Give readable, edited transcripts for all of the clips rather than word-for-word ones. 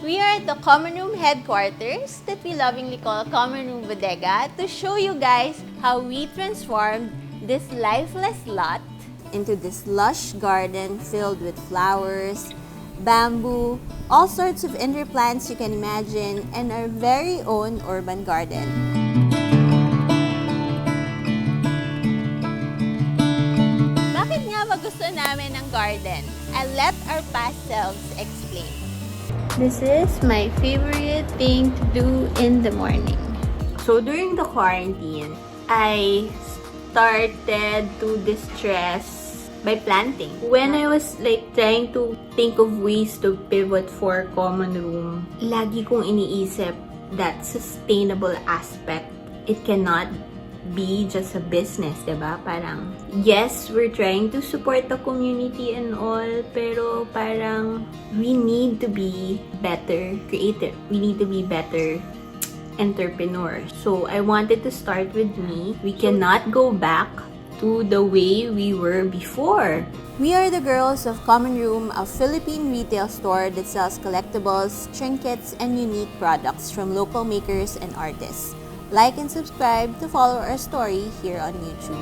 We are at the common room headquarters that we lovingly call common room bodega to show you guys how we transformed this lifeless lot into this lush garden filled with flowers, bamboo, all sorts of indoor plants you can imagine, and our very own urban garden. Bakit nga ba gusto namin ng garden? I'll let our past selves explain. This is my favorite thing to do in the morning. So during the quarantine, I started to distress by planting. When I was trying to think of ways to pivot for common room, lagi kong iniisip that sustainable aspect. It cannot be just a business, diba? Parang, yes, we're trying to support the community and all, pero parang we need to be better creative. We need to be better entrepreneurs. So I wanted to start with me. We cannot go back to the way we were before. We are the girls of Common Room, a Philippine retail store that sells collectibles, trinkets, and unique products from local makers and artists. Like and subscribe to follow our story here on YouTube.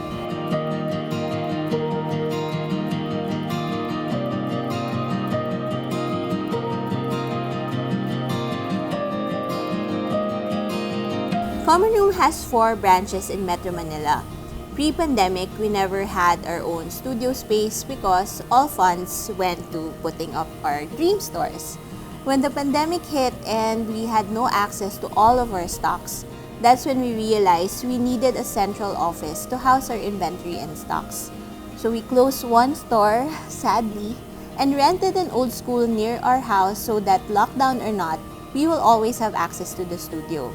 Common Room has 4 branches in Metro Manila. Pre-pandemic, we never had our own studio space because all funds went to putting up our dream stores. When the pandemic hit and we had no access to all of our stocks, that's when we realized we needed a central office to house our inventory and stocks. So we closed one store, sadly, and rented an old school near our house so that lockdown or not, we will always have access to the studio.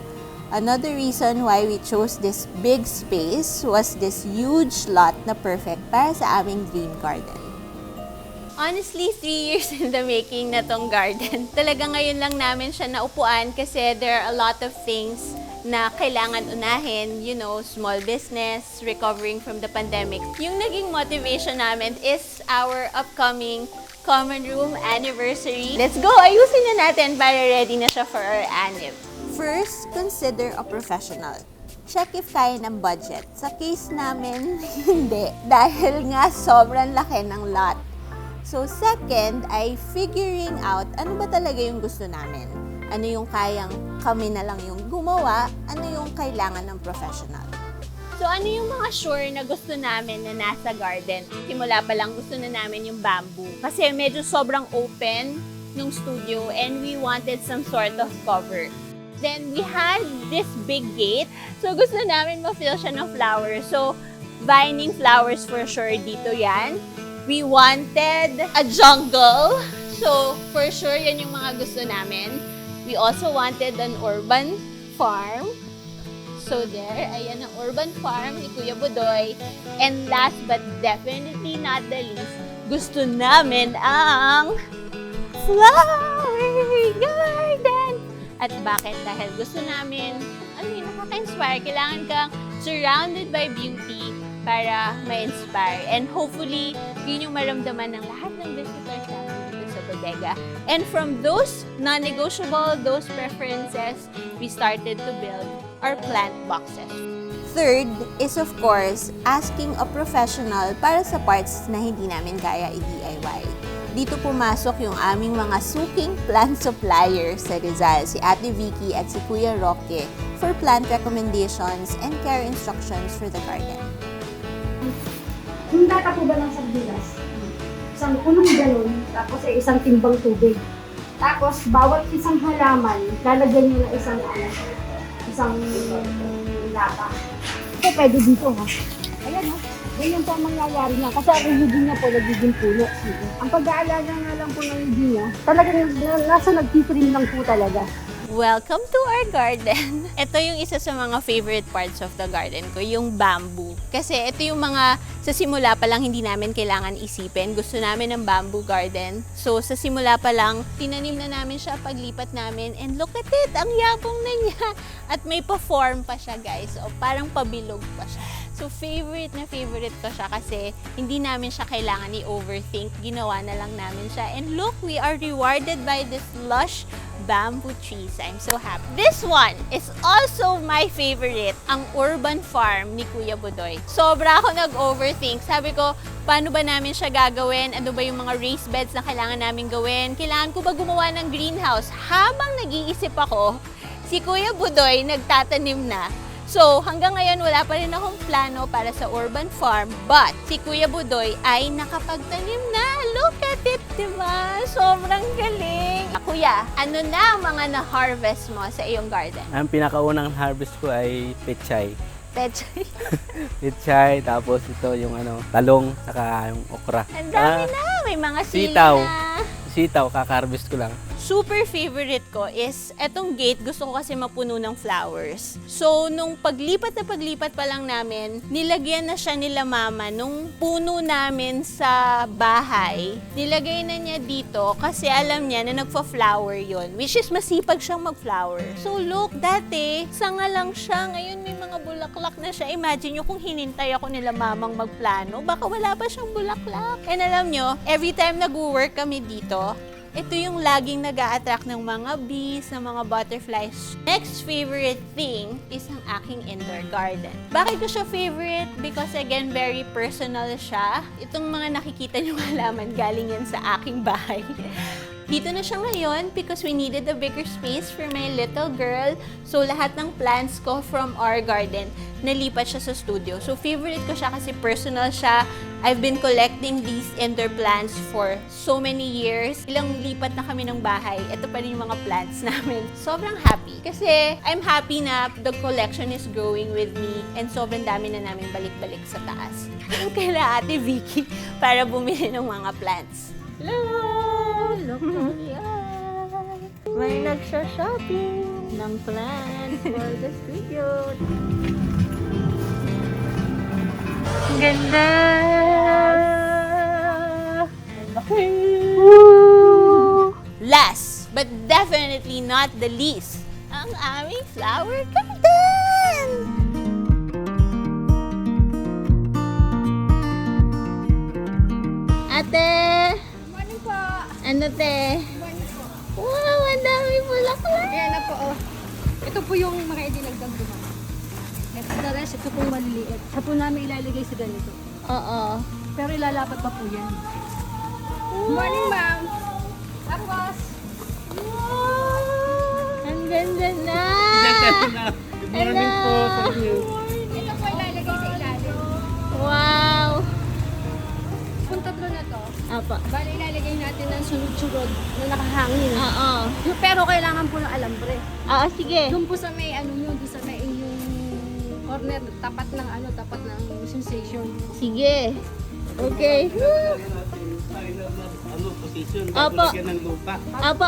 Another reason why we chose this big space was this huge lot na perfect para sa aming dream garden. Honestly, 3 years in the making na tong garden. Talaga ngayon lang namin siya naupuan kasi there are a lot of things na kailangan unahin, small business, recovering from the pandemic. Yung naging motivation namin is our upcoming common room anniversary. Let's go! Ayusin na natin para ready na siya for our anniv. First, consider a professional. Check if kaya ng budget. Sa case namin, hindi. Dahil nga sobrang laki ng lot. So second, ay figuring out ano ba talaga yung gusto namin. Ano yung kayang kami na lang yung gumawa, ano yung kailangan ng professional. So ano yung mga sure na gusto namin na nasa garden? Simula pa lang gusto na namin yung bamboo. Kasi medyo sobrang open nung studio and we wanted some sort of cover. Then we had this big gate. So gusto namin ma-fill siya ng flowers. So vining flowers for sure dito yan. We wanted a jungle. So for sure yan yung mga gusto namin. We also wanted an urban farm. So there, ayan ang urban farm ni Kuya Budoy. And last but definitely not the least, gusto namin ang flower garden. At bakit? Dahil gusto namin, nakaka-inspire. Kailangan kang surrounded by beauty para ma-inspire. And hopefully, yun yung maramdaman ng lahat ng visitors natin dito sa bodega. And from those non-negotiable, those preferences, we started to build our plant boxes. Third is of course, asking a professional para sa parts na hindi namin kaya i-DIY. Dito pumasok yung aming mga suking plant supplier sa Rizal, si Ate Vicky at si Kuya Roque, for plant recommendations and care instructions for the garden. Yung data po ba ng sardinas? Isang punong galon, tapos ay isang timbang tubig. Tapos, bawat isang halaman, lalagyan nyo na isang lata. Ito pwede dito, ha? Ayan, ha? Ganyan po ang mangyayari niya. Kasi ang hugin niya po, nagiging puno. Ang pag-aalaga nga lang po ng hugin niya, talagang nasa nagtitrim lang po talaga. Welcome to our garden. Ito yung isa sa mga favorite parts of the garden ko, yung bamboo. Kasi ito yung mga sa simula pa lang hindi namin kailangan isipin. Gusto namin ng bamboo garden. So sa simula pa lang, tinanim na namin siya paglipat namin. And look at it, ang yabong na niya. At may pa-form pa siya, guys. O parang pabilog pa siya. So favorite na favorite ko siya kasi hindi namin siya kailangan i-overthink. Ginawa na lang namin siya. And look, we are rewarded by this lush bamboo trees. I'm so happy. This one is also my favorite, ang urban farm ni Kuya Budoy. Sobra ako nag-overthink. Sabi ko, paano ba namin siya gagawin? Ano ba yung mga raised beds na kailangan namin gawin? Kailangan ko ba gumawa ng greenhouse? Habang nag-iisip ako, si Kuya Budoy nagtatanim na. So, hanggang ngayon, wala pa rin akong plano para sa urban farm. But, si Kuya Budoy ay nakapagtanim na. Look at it, diba? Sobrang galing. Kuya, ano na ang mga na-harvest mo sa iyong garden? Ang pinakaunang harvest ko ay pechay. Pechay. Pechay, tapos ito yung talong, saka yung okra. Ang dami na. May mga sili Sitaw. na. Sitaw, kaka-harvest ko lang. Super favorite ko is etong gate. Gusto ko kasi mapuno ng flowers. So, nung paglipat pa lang namin, nilagyan na siya nila mama nung puno namin sa bahay. Nilagay na niya dito kasi alam niya na nagpa-flower yon, which is masipag siyang mag-flower. So, look, dati, sanga lang siya. Ngayon may mga bulaklak na siya. Imagine nyo kung hinintay ako nila mamang magplano, baka wala pa siyang bulaklak. And alam nyo, every time nag-work kami dito, ito yung laging nag-a-attract ng mga bees, ng mga butterflies. Next favorite thing is ang aking indoor garden. Bakit ko siya favorite? Because again, very personal siya. Itong mga nakikita nyo halaman, galing yan sa aking bahay. Dito na siya ngayon because we needed a bigger space for my little girl. So, lahat ng plants ko from our garden, nalipat siya sa studio. So, favorite ko siya kasi personal siya. I've been collecting these indoor plants for so many years. Ilang lipat na kami ng bahay. Ito pa rin yung mga plants namin. Sobrang happy. Kasi I'm happy na the collection is growing with me and sobrang dami na namin balik-balik sa taas. Kaila Ate Vicky para bumili ng mga plants. Hello! Look at yan! May nagsha-shopping ng plants for the studio. Ang ganda! Last, but definitely not the least, ang aming flower garden! Ate! Morning po. Ano te? Morning po. Wow, ang dami bulaklak! Ayan na po, oh. Ito po yung mga idinagdag ko. Ito the rest, ito pong maliliit. Sa po namin ilalagay sa ganito. Oo. Pero ilalapat pa po yan. Morning, ma'am. Tapos, Wow! Ang ganda na! Good morning po sa inyo. ito po ilalagay sa ilalim. Wow! Kung tatlo na to, Apa. bali ilalagay natin ng sunod-sunod na nakahangin. Oo. Pero kailangan po ng alambre. Oo, sige. Doon po sa may doon sa may yung corner, tapat ng sensation. Sige. Okay. Position, Opo. lagyan ng lupa. Apo.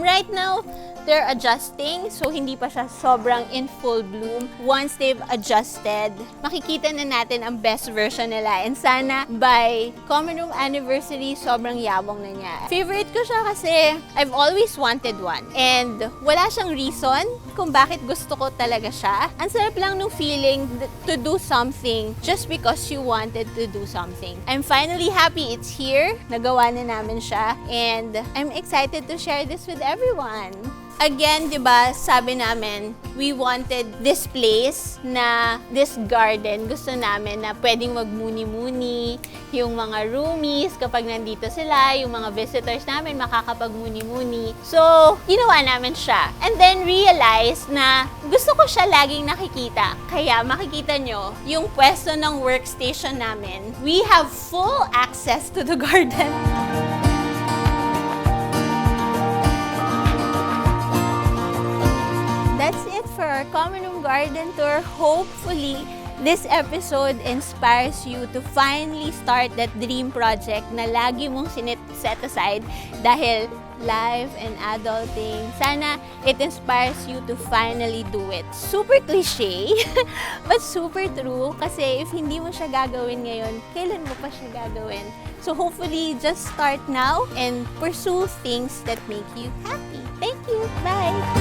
Right now, they're adjusting. So, hindi pa siya sobrang in full bloom. Once they've adjusted, makikita na natin ang best version nila. And sana, by common room anniversary, sobrang yabong na niya. Favorite ko siya kasi I've always wanted one. And wala siyang reason kung bakit gusto ko talaga siya. Ang sarap lang nung feeling to do something just because you wanted to do something. I'm finally happy it's here. Nagawa na namin siya. And I'm excited to share this with everyone. Again, di ba, sabi namin, we wanted this place na, this garden, gusto namin na pwedeng magmuni-muni, yung mga roomies, kapag nandito sila, yung mga visitors namin, makakapagmuni-muni. So, ginawa namin siya. And then, realize na gusto ko siya laging nakikita. Kaya, makikita nyo, yung pwesto ng workstation namin, we have full access to the garden. That's it for our common room garden tour. Hopefully, this episode inspires you to finally start that dream project na lagi mong set aside dahil life and adulting. Sana it inspires you to finally do it. Super cliche, but super true. Kasi if hindi mo siya gagawin ngayon, kailan mo pa siya gagawin? So hopefully, just start now and pursue things that make you happy. Thank you. Bye!